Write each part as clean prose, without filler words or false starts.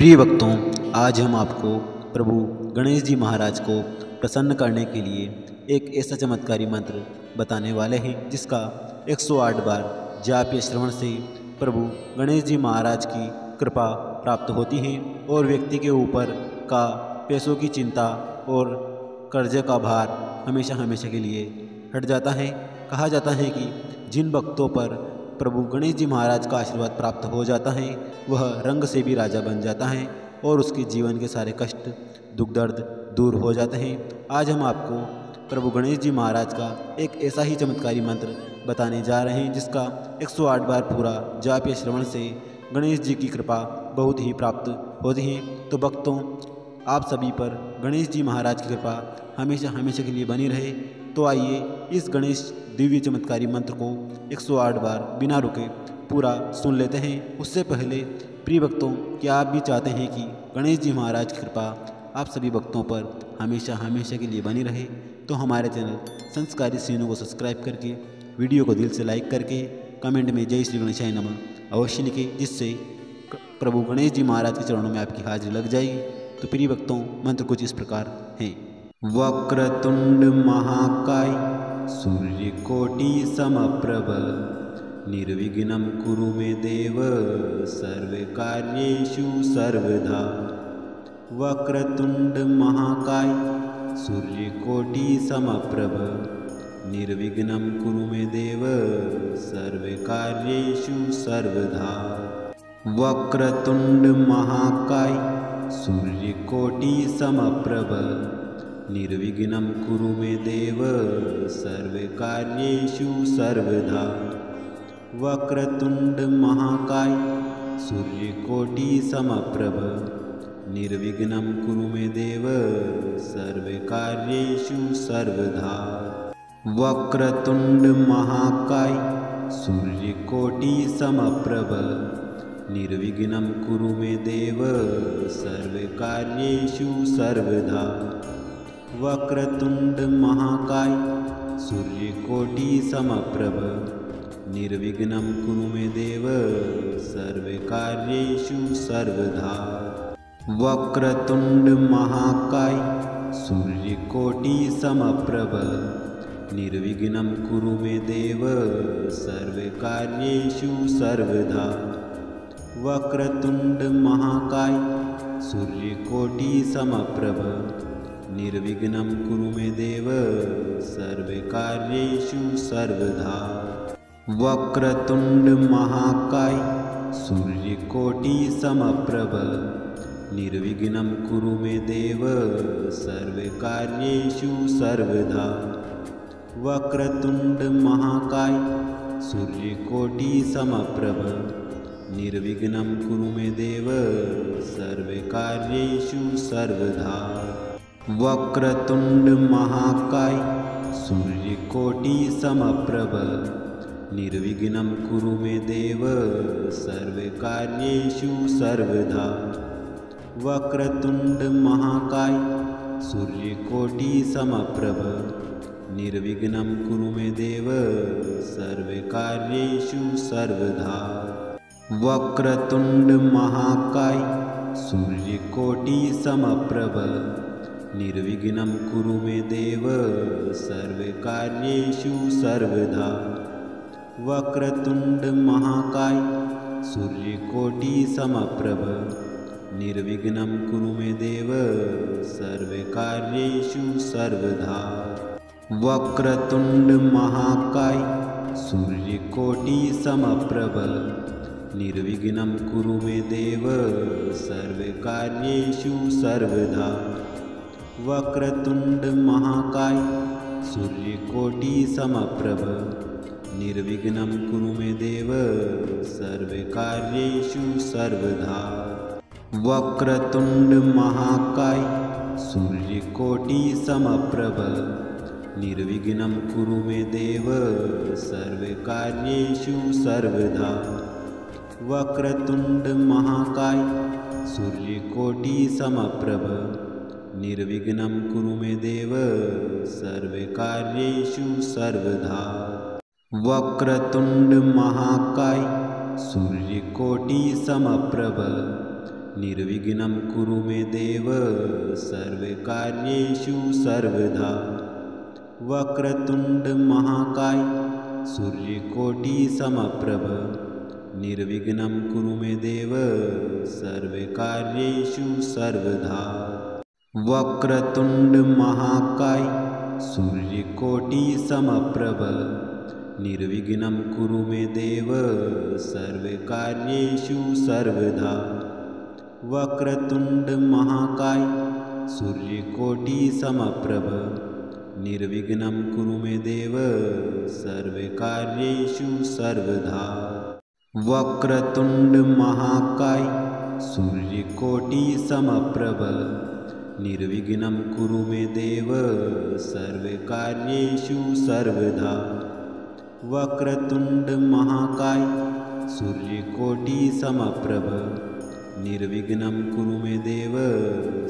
प्रिय भक्तों, आज हम आपको प्रभु गणेश जी महाराज को प्रसन्न करने के लिए एक ऐसा चमत्कारी मंत्र बताने वाले हैं जिसका 108 बार जाप या श्रवण से प्रभु गणेश जी महाराज की कृपा प्राप्त होती है और व्यक्ति के ऊपर का पैसों की चिंता और कर्जे का भार हमेशा हमेशा के लिए हट जाता है। कहा जाता है कि जिन भक्तों पर प्रभु गणेश जी महाराज का आशीर्वाद प्राप्त हो जाता है वह रंग से भी राजा बन जाता है और उसके जीवन के सारे कष्ट दुख दर्द दूर हो जाते हैं। आज हम आपको प्रभु गणेश जी महाराज का एक ऐसा ही चमत्कारी मंत्र बताने जा रहे हैं जिसका 108 बार पूरा जाप या श्रवण से गणेश जी की कृपा बहुत ही प्राप्त होती है। तो भक्तों, आप सभी पर गणेश जी महाराज की कृपा हमेशा हमेशा के लिए बनी रहे। तो आइए इस गणेश दिव्य चमत्कारी मंत्र को 108 बार बिना रुके पूरा सुन लेते हैं। उससे पहले प्रिय भक्तों, क्या आप भी चाहते हैं कि गणेश जी महाराज की कृपा आप सभी भक्तों पर हमेशा हमेशा के लिए बनी रहे? तो हमारे चैनल संस्कारी सीनों को सब्सक्राइब करके, वीडियो को दिल से लाइक करके, कमेंट में जय श्री गणेशाय नमः अवश्य लिखें, जिससे प्रभु गणेश जी महाराज के चरणों में आपकी हाजिरी लग जाएगी। तो प्रिय भक्तों, मंत्र कुछ इस प्रकार है। वक्रतुंड महाकाय सूर्यकोटि समप्रभ निर्विघ्नं कुरु मे देव सर्वकार्येषु सर्वदा। वक्रतुंड महाकाय सूर्यकोटि समप्रभ निर्विघ्नं कुरु मे देव सर्वकार्येषु सर्वदा। वक्रतुंड महाकाय सूर्यकोटि समप्रभ निर्विघ्नं कुरु मे देव सर्वकार्येषु सर्वदा। वक्रतुंड महाकाय सूर्यकोटि समप्रभ निर्विघ्नं कुरु मे देव सर्वकार्येषु सर्वदा। वक्रतुंड महाकाय सूर्यकोटि समप्रभ निर्विघ्नं कुरु मे देव सर्वकार्येषु सर्वदा। वक्रतुंड महाकाय सूर्यकोटि समप्रभ निर्विघ्नं कुरु मे देव सर्वकार्येषु सर्वदा। वक्रतुंड महाकाय सूर्यकोटि समप्रभ निर्विघ्नं कुरु मे देव सर्वकार्येषु सर्वदा। वक्रतुंड महाकाय सूर्यकोटि समप्रभ निर्विघ्नं कुरु मे देव सर्वकार्येषु सर्वदा। वक्रतुंड महाकाय सूर्यकोटि समप्रभ निर्विघ्नं कुरु मे देव सर्वकार्येषु सर्वदा। वक्रतुंड महाकाय सूर्यकोटि समप्रभ निर्विघ्नं कुरु मे देव सर्वकार्येषु सर्वदा। वक्रतुंड महाकाय सूर्यकोटि समप्रभ निर्विघ्नं कुरु मे देव सर्वकार्येषु सर्वदा। वक्रतुंड महाकाय सूर्यकोटि समप्रभ निर्विघ्नं कुरु मे देव सर्वकार्येषु सर्वदा। वक्रतुंड महाकाय सूर्यकोटि समप्रभ निर्विघ्नं कुरु मे देव सर्वकार्येषु सर्वदा। वक्रतुंड महाकाय सूर्यकोटि समप्रभ निर्विघ्नं कुरु मे देव सर्वकार्येषु सर्वदा। वक्रतुंड महाकाय सूर्यकोटि समप्रभ निर्विघ्नं कुरु मे देव सर्वकार्येषु सर्वदा। वक्रतुंड महाकाय सूर्यकोटि समप्रभ निर्विघ्नं कुरु मे देव सर्वकार्येषु सर्वदा। वक्रतुंड महाकाय सूर्यकोटि समप्रभ निर्विघ्नं कुरु मे देव सर्वकार्येषु सर्वदा। वक्रतुंड महाकाय सूर्यकोटि समप्रभ निर्विघ्नं कुरु मे देव सर्वकार्येषु सर्वदा। वक्रतुंड महाकाय सूर्यकोटि समप्रभ निर्विघ्नं कुरु मे देव सर्वकार्येषु सर्वदा। वक्रतुंड महाकाय सूर्यकोटिसमप्रभ निर्विघ्नं कुरु मे देव सर्वकार्येषु सर्वदा। वक्रतुंड महाकाय सूर्यकोटिसमप्रभ निर्विघ्नं कुरु मे देव सर्वकार्येषु सर्वदा। वक्रतुंड महाकाय सूर्यकोटिसमप्रभ निर्विघ्नं कुरु मे देव सर्वकार्येषु सर्वदा। वक्रतुंड महाकाय सूर्यकोटिसमप्रभ निर्विघ्नं कुरु मे देव सर्वकार्येषु सर्वदा। वक्रतुंड महाकाय सूर्यकोटिसमप्रभ निर्विघ्नं कुरु मे देव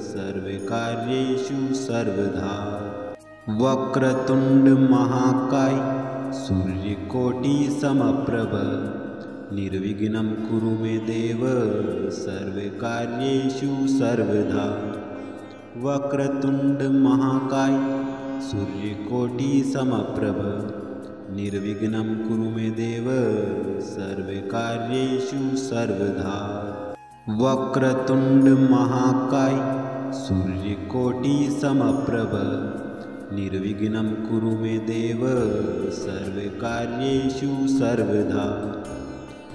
सर्वकार्येषु सर्वदा। वक्रतुंड महाकाय सूर्यकोटिसमप्रभ निर्विघ्नं कुरु मे देव सर्वकार्येषु सर्वदा। वक्रतुंड महाकाय सूर्यकोटिसमप्रभ निर्विघ्नं कुरु मे देव सर्वकार्येषु सर्वदा। वक्रतुंड महाकाय सूर्यकोटिसमप्रभ निर्विघ्नं कुरु मे देव सर्वकार्येषु सर्वदा।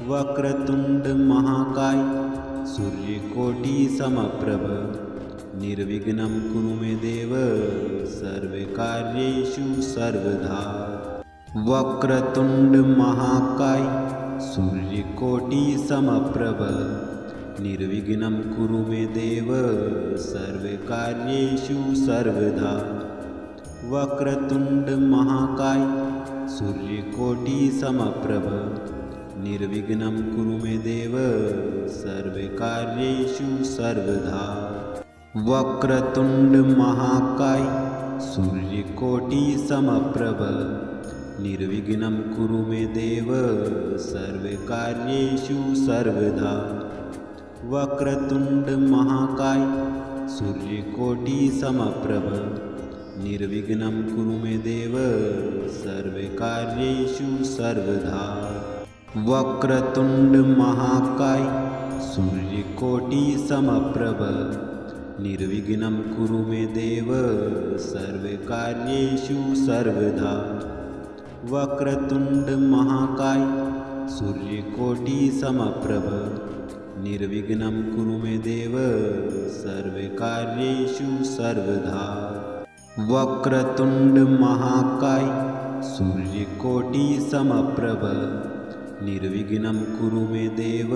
वक्रतुंड महाकाय सूर्यकोटिसमप्रभ निर्विघ्नं कुरु मे देव सर्वकार्येषु सर्वदा। वक्रतुंड महाकाय सूर्यकोटिसमप्रभ निर्विघ्नं कुरु मे देव सर्वकार्येषु सर्वदा। वक्रतुंड महाकाय सूर्यकोटिसमप्रभ निर्विघ्नं कुरु मे देव सर्वकार्येषु सर्वदा। वक्रतुंड महाकाय सूर्यकोटिसमप्रभ निर्विघ्नं कुरु मे देव सर्वकार्येषु सर्वदा। वक्रतुंड महाकाय सूर्यकोटिसमप्रभ निर्विघ्नं कुरु मे देव सर्वकार्येषु सर्वदा। वक्रतुंड महाकाय सूर्यकोटिसमप्रभ निर्विघ्नं कुरु मे देव सर्वकार्येषु सर्वदा। वक्रतुंड महाकाय सूर्यकोटिसमप्रभ निर्विघ्नं कुरु मे देव सर्वकार्येषु सर्वदा। वक्रतुंड महाकाय सूर्यकोटिसमप्रभ निर्विघ्नं कुरु मे देव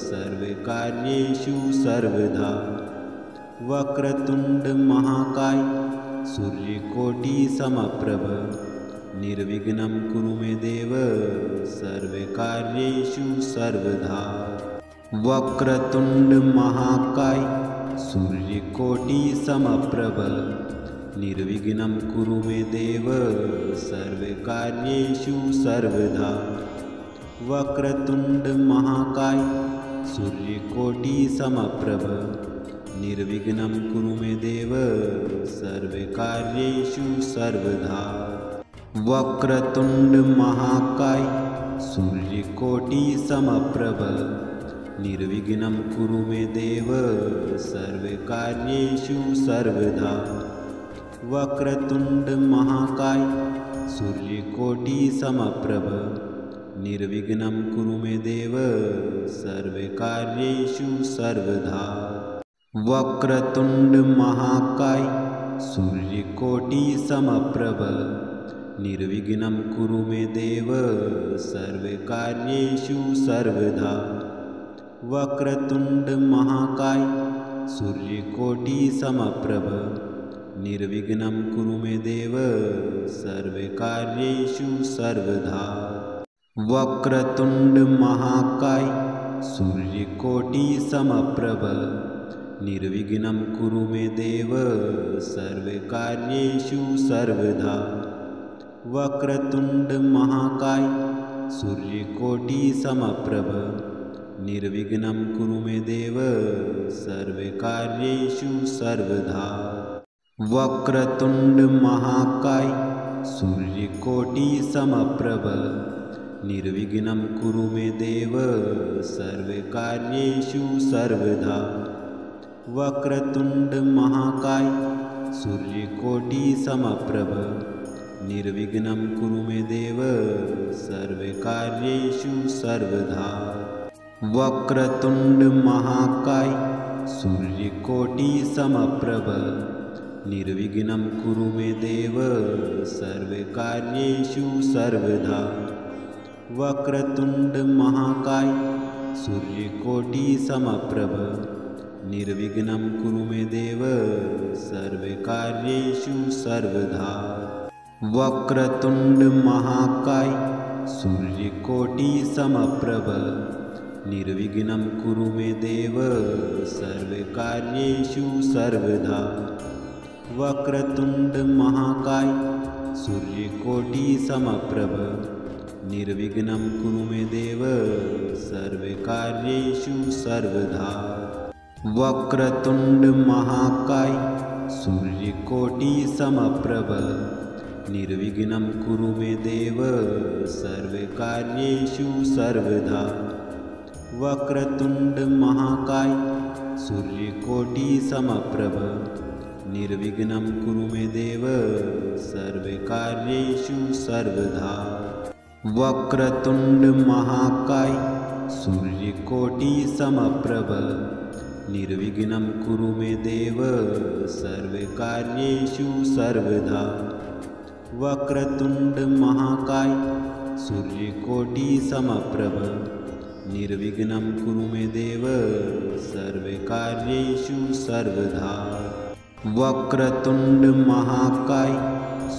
सर्वकार्येषु सर्वदा। वक्रतुंड महाकाय सूर्यकोटिसमप्रभ निर्विघ्नं कुरु मे देव सर्वकार्येषु सर्वदा। वक्रतुंड महाकाय सूर्यकोटिसमप्रभ निर्विघ्नं कुरु मे देव सर्वकार्येषु सर्वदा। वक्रतुंड महाकाय सूर्यकोटिसमप्रभ निर्विघ्नं कुरु मे देव सर्वकार्येषु सर्वदा। वक्रतुंड महाकाय सूर्यकोटिसमप्रभ निर्विघ्नं कुरु मे देव सर्वकार्येषु सर्वदा। वक्रतुंड महाकाय सूर्यकोटिसमप्रभ निर्विघ्नं कुरु मे देव सर्वकार्येषु सर्वदा। वक्रतुंड महाकाय सूर्यकोटिसमप्रभ निर्विघ्नं कुरु मे देव सर्वकार्येषु सर्वदा। वक्रतुंड महाकाय सूर्यकोटिसमप्रभ निर्विघ्नं कुरु मे देव सर्वकार्येषु सर्वदा। वक्रतुंड महाकाय सूर्यकोटिसमप्रभ निर्विघ्नं कुरु मे देव सर्वकार्येषु सर्वदा। वक्रतुंड महाकाय सूर्यकोटिसमप्रभ निर्विघ्नं कुरु मे देव सर्वकार्येषु सर्वदा। वक्रतुंड महाकाय सूर्यकोटिसमप्रभ निर्विघ्नं कुरु मे देव सर्वकार्येषु सर्वदा। वक्रतुंड महाकाय सूर्यकोटिसमप्रभ निर्विघ्नं कुरु मे देव सर्वकार्येषु सर्वदा। वक्रतुंड महाकाय सूर्यकोटिसमप्रभ निर्विघ्नं कुरु मे देव सर्वकार्येषु सर्वदा। वक्रतुंड महाकाय सूर्यकोटिसमप्रभ निर्विघ्नं कुरु मे देव सर्वकार्येषु सर्वदा। वक्रतुंड महाकाय सूर्यकोटिसमप्रभ निर्विघ्नं कुरु मे देव सर्वकार्येषु सर्वदा। वक्रतुंड महाकाय सूर्यकोटिसमप्रभ निर्विघ्नं कुरु मे देव सर्वकार्येषु सर्वदा। वक्रतुंड महाकाय सूर्यकोटिसमप्रभ निर्विघ्नं कुरु मे देव सर्वकार्येषु सर्वदा। वक्रतुंड महाकाय सूर्यकोटिसमप्रभ निर्विघ्नं कुरु मे देव सर्वकार्येषु सर्वदा। वक्रतुंड महाकाय सूर्यकोटिसमप्रभ निर्विघ्नं कुरु मे देव सर्वकार्येषु सर्वदा। वक्रतुंड महाकाय सूर्यकोटिसमप्रभ निर्विघ्नं कुरु मे देव सर्वकार्येषु सर्वदा। वक्रतुंड महाकाय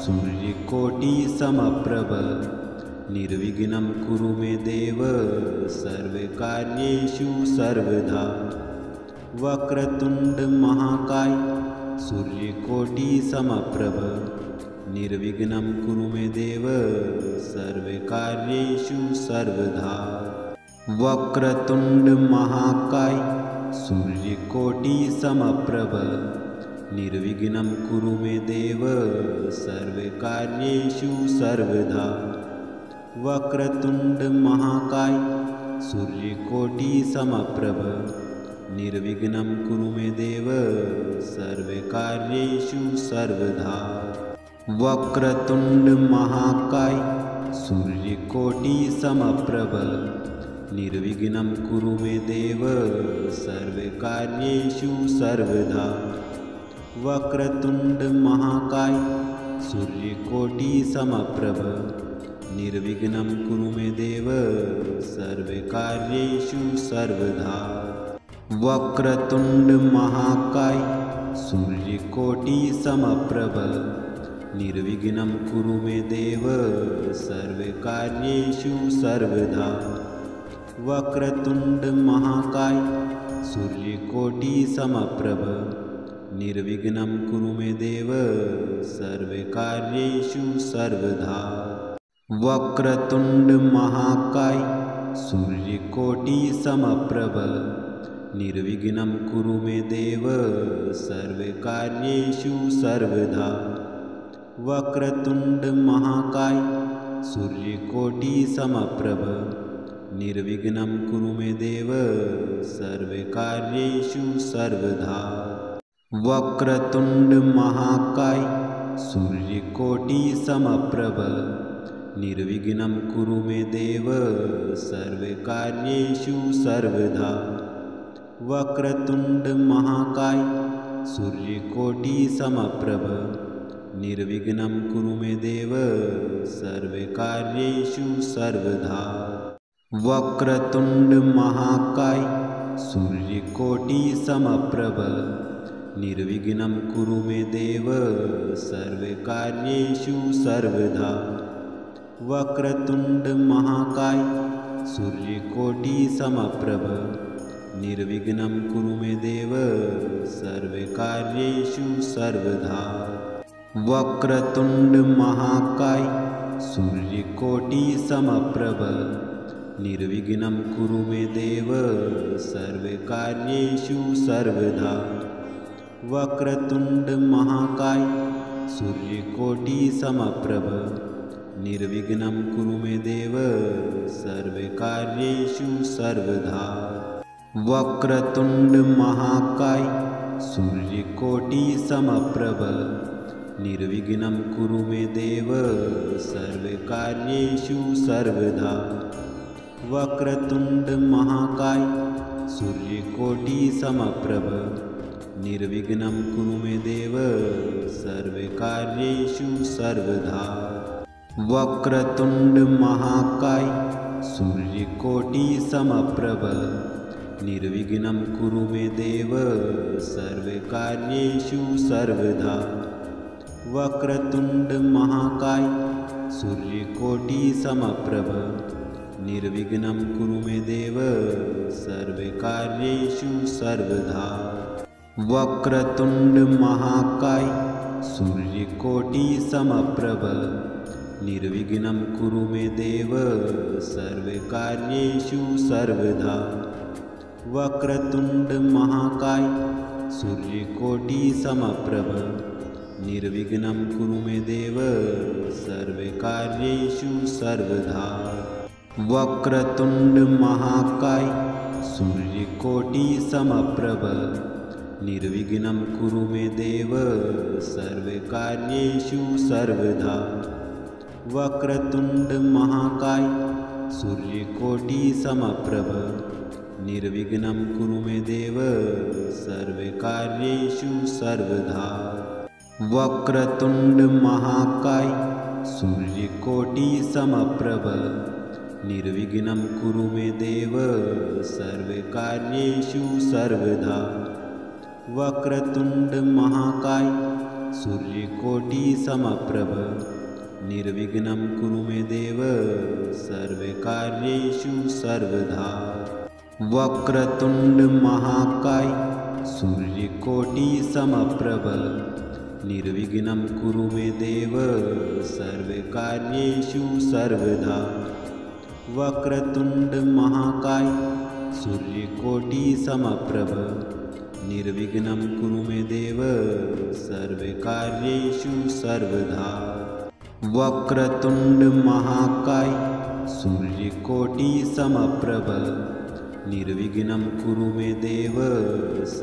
सूर्यकोटिसमप्रभ निर्विघ्नं कुरु मे देव सर्वकार्येषु सर्वदा। वक्रतुंड महाकाय सूर्यकोटिसमप्रभ निर्विघ्नं कुरु मे देव सर्वकार्येषु सर्वदा। वक्रतुंड महाकाय सूर्यकोटिसमप्रभ निर्विघ्नं कुरु मे देव सर्वकार्येषु सर्वदा। वक्रतुंड महाकाय सूर्यकोटिसमप्रभ निर्विघ्नं कुरु मे देव सर्वकार्येषु सर्वदा। वक्रतुंड महाकाय सूर्यकोटिसमप्रभ निर्विघ्नं कुरु मे देव सर्वकार्येषु सर्वदा। वक्रतुंड महाकाय सूर्यकोटिसमप्रभ निर्विघ्नं कुरु मे देव सर्वकार्येषु सर्वदा। वक्रतुंड महाकाय सूर्यकोटिसमप्रभ निर्विघ्नं कुरु मे देव सर्वकार्येषु सर्वदा। वक्रतुंड महाकाय सूर्यकोटिसमप्रभ निर्विघ्नं कुरु मे देव सर्वकार्येषु सर्वदा। वक्रतुंड महाकाय सूर्यकोटिसमप्रभ निर्विघ्नं कुरु मे देव सर्वकार्येषु सर्वदा। वक्रतुंड महाकाय सूर्यकोटिसमप्रभ निर्विघ्नं कुरु मे देव सर्वकार्येषु सर्वदा। वक्रतुंड महाकाय सूर्यकोटिसमप्रभ निर्विघ्नं कुरु मे देव सर्वकार्येषु सर्वदा। वक्रतुंड महाकाय सूर्यकोटिसमप्रभ निर्विघ्नं कुरु मे देव सर्वकार्येषु सर्वदा। वक्रतुंड महाकाय सूर्यकोटिसमप्रभ निर्विघ्नं कुरु मे देव सर्वकार्येषु सर्वदा। वक्रतुंड महाकाय सूर्यकोटिसमप्रभ निर्विघ्नं कुरु मे देव सर्वकार्येषु सर्वदा। वक्रतुंड महाकाय सूर्यकोटिसमप्रभ निर्विघ्नं कुरु मे देव सर्वकार्येषु सर्वदा। वक्रतुण्ड महाकाय सूर्यकोटिसमप्रभ निर्विघ्नं कुरु मे देव सर्वकार्येषु सर्वदा। वक्रतुण्ड महाकाय सूर्यकोटिसमप्रभ निर्विघ्नं कुरु मे देव सर्वकार्येषु सर्वदा। वक्रतुण्ड महाकाय सूर्यकोटिसमप्रभ निर्विघ्नं कुरु मे देव सर्वकार्येषु सर्वदा। वक्रतुण्ड महाकाय सूर्यकोटिसमप्रभ निर्विघ्नं कुरु मे देव सर्वकार्येषु सर्वदा। वक्रतुण्ड महाकाय सूर्यकोटिसमप्रभ निर्विघ्नं कुरु मे देव सर्वकार्येषु सर्वदा। वक्रतुण्ड महाकाय सूर्यकोटिसमप्रभ निर्विघ्नं कुरु मे देव सर्वकार्येषु सर्वदा। वक्रतुण्ड महाकाय सूर्यकोटिसमप्रभ निर्विघ्नं कुरु मे देव सर्वकार्येषु सर्वदा। वक्रतुण्ड महाकाय सूर्यकोटिसमप्रभ निर्विघ्नं कुरु मे देव सर्वकार्येषु सर्वदा। वक्रतुण्ड महाकाय सूर्यकोटिसमप्रभ निर्विघ्नं कुरु मे देव सर्वकार्येषु सर्वदा। वक्रतुण्ड महाकाय सूर्यकोटिसमप्रभ निर्विघ्नं कुरु मे देव सर्वकार्येषु सर्वदा। वक्रतुण्ड महाकाय सूर्यकोटिसमप्रभ निर्विघ्नं कुरु मे देव सर्वकार्येषु सर्वदा। वक्रतुण्ड महाकाय सूर्यकोटिसमप्रभ निर्विघ्नं कुरु मे देव सर्वकार्येषु सर्वदा। वक्रतुण्ड महाकाय सूर्यकोटिसमप्रभ निर्विघ्नं कुरु मे देव सर्वकार्येषु सर्वदा। वक्रतुण्ड महाकाय सूर्यकोटिसमप्रभ निर्विघ्नं कुरु मे देव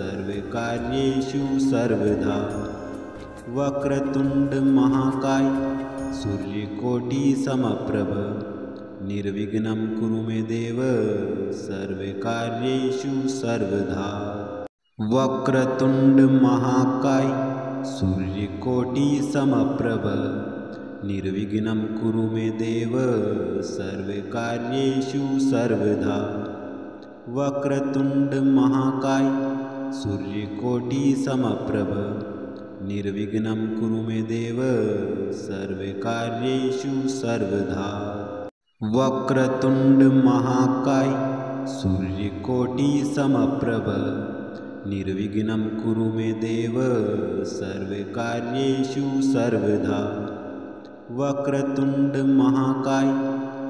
सर्वकार्येषु सर्वदा। वक्रतुण्ड महाकाय सूर्यकोटिसमप्रभ निर्विघ्नं कुरु मे देव सर्वकार्येषु सर्वदा। वक्रतुण्ड महाकाय सूर्यकोटिसमप्रभ निर्विघ्नं कुरु मे देव सर्वकार्येषु सर्वदा। वक्रतुण्ड महाकाय सूर्यकोटिसमप्रभ निर्विघ्नं कुरु मे देव सर्वकार्येषु सर्वदा। वक्रतुण्ड महाकाय सूर्यकोटिसमप्रभ निर्विघ्नं कुरु मे देव सर्वकार्येषु सर्वदा। वक्रतुण्ड महाकाय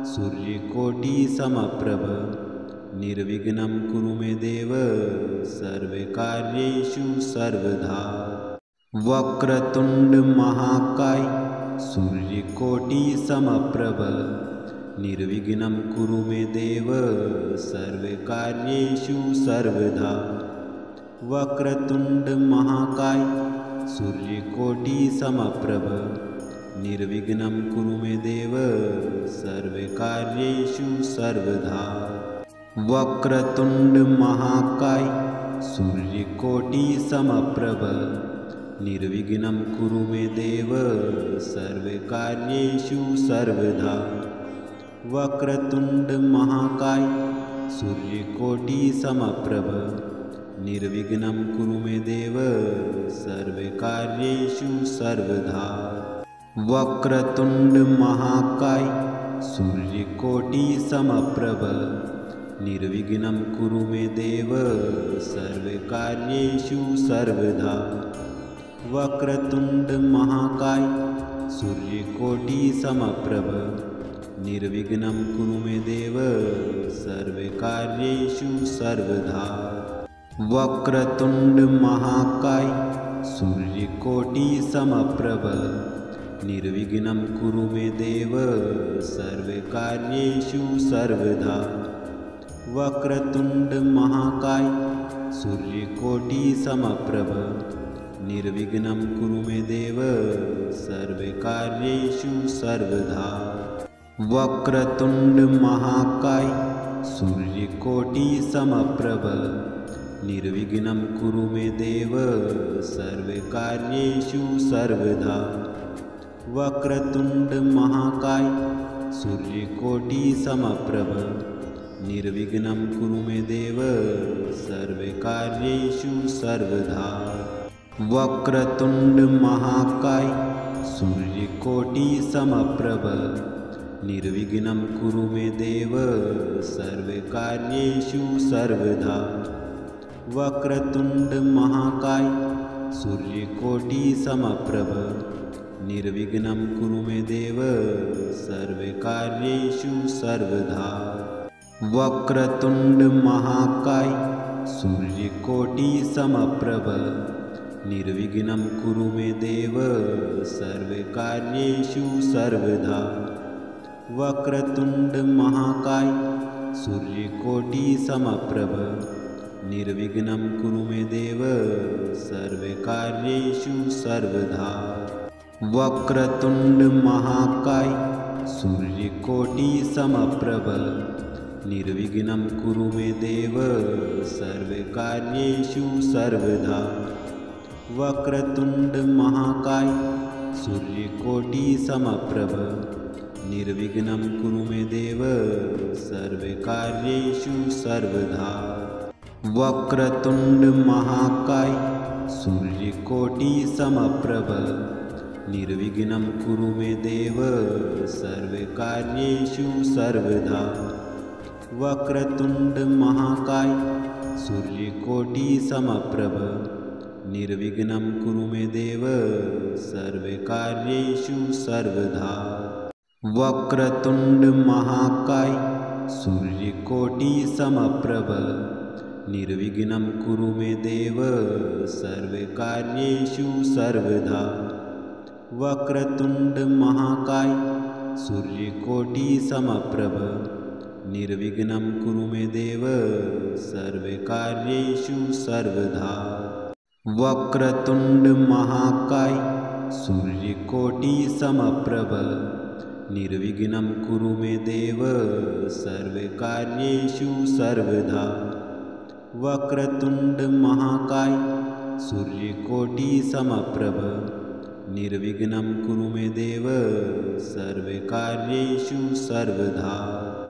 सूर्यकोटिसमप्रभ निर्विघ्नं कुरु मे देव सर्वकार्येषु सर्वदा। वक्रतुण्ड महाकाय सूर्यकोटिसमप्रभ निर्विघ्नं कुरु मे देव सर्वकार्येषु सर्वदा। वक्रतुण्ड महाकाय सूर्यकोटिसमप्रभ निर्विघ्नं कुरु मे देव सर्वकार्येषु सर्वदा। वक्रतुण्ड महाकाय सूर्यकोटिसमप्रभ निर्विघ्नं कुरु मे देव सर्वकार्येषु सर्वदा। वक्रतुण्ड महाकाय सूर्यकोटिसमप्रभ निर्विघ्नं कुरु मे देव सर्वकार्येषु सर्वदा। वक्रतुण्ड महाकाय सूर्यकोटिसमप्रभ निर्विघ्नं कुरु मे देव सर्वकार्येषु सर्वदा। वक्रतुण्ड महाकाय सूर्यकोटिसमप्रभ निर्विघ्नं कुरु मे देव सर्वकार्येषु सर्वदा। वक्रतुण्ड महाकाय सूर्यकोटिसमप्रभ निर्विघ्नं कुरु मे देव सर्वकार्येषु सर्वदा। वक्रतुण्ड महाकाय सूर्यकोटिसमप्रभ निर्विघ्नं कुरु मे देव सर्वकार्येषु सर्वदा। वक्रतुण्ड महाकाय सूर्यकोटिसमप्रभ निर्विघ्नं कुरु मे देव सर्वकार्येषु सर्वदा। वक्रतुण्ड महाकाय सूर्यकोटिसमप्रभ निर्विघ्नं कुरु मे देव सर्वकार्येषु सर्वदा। वक्रतुण्ड महाकाय सूर्यकोटिसमप्रभ निर्विघ्नं कुरु मे देव सर्वकार्येषु सर्वदा। वक्रतुण्ड महाकाय सूर्यकोटिसमप्रभ निर्विघ्नं कुरु मे देव सर्वकार्येषु सर्वदा। वक्रतुण्ड महाकाय सूर्यकोटिसमप्रभ निर्विघ्नं कुरु मे देव सर्वकार्येषु सर्वदा। वक्रतुण्ड महाकाय सूर्यकोटिसमप्रभ निर्विघ्नं कुरु मे देव सर्वकार्येषु सर्वदा। वक्रतुण्ड महाकाय सूर्यकोटिसमप्रभ निर्विघ्नं कुरु मे देव सर्वकार्येषु सर्वदा। वक्रतुण्ड महाकाय सूर्यकोटिसमप्रभ निर्विघ्नं कुरु मे देव सर्वकार्येषु सर्वदा। वक्रतुण्ड महाकाय सूर्यकोटिसमप्रभ निर्विघ्नं कुरु मे देव सर्वकार्येषु सर्वदा। वक्रतुण्ड महाकाय सूर्यकोटिसमप्रभ निर्विघ्नं कुरु मे देव सर्वकार्येषु सर्वदा। वक्रतुण्ड महाकाय सूर्यकोटिसमप्रभ निर्विघ्नं कुरु मे देव सर्वकार्येषु सर्वदा। वक्रतुण्ड महाकाय सूर्यकोटिसमप्रभ निर्विघ्नं कुरु मे देव सर्वकार्येषु सर्वदा। वक्रतुण्ड महाकाय सूर्यकोटिसमप्रभ निर्विघ्नं कुरु मे देव सर्वकार्येषु सर्वदा। वक्रतुण्ड महाकाय सूर्यकोटिसमप्रभ निर्विघ्नं कुरु मे देव सर्वकार्येषु सर्वदा।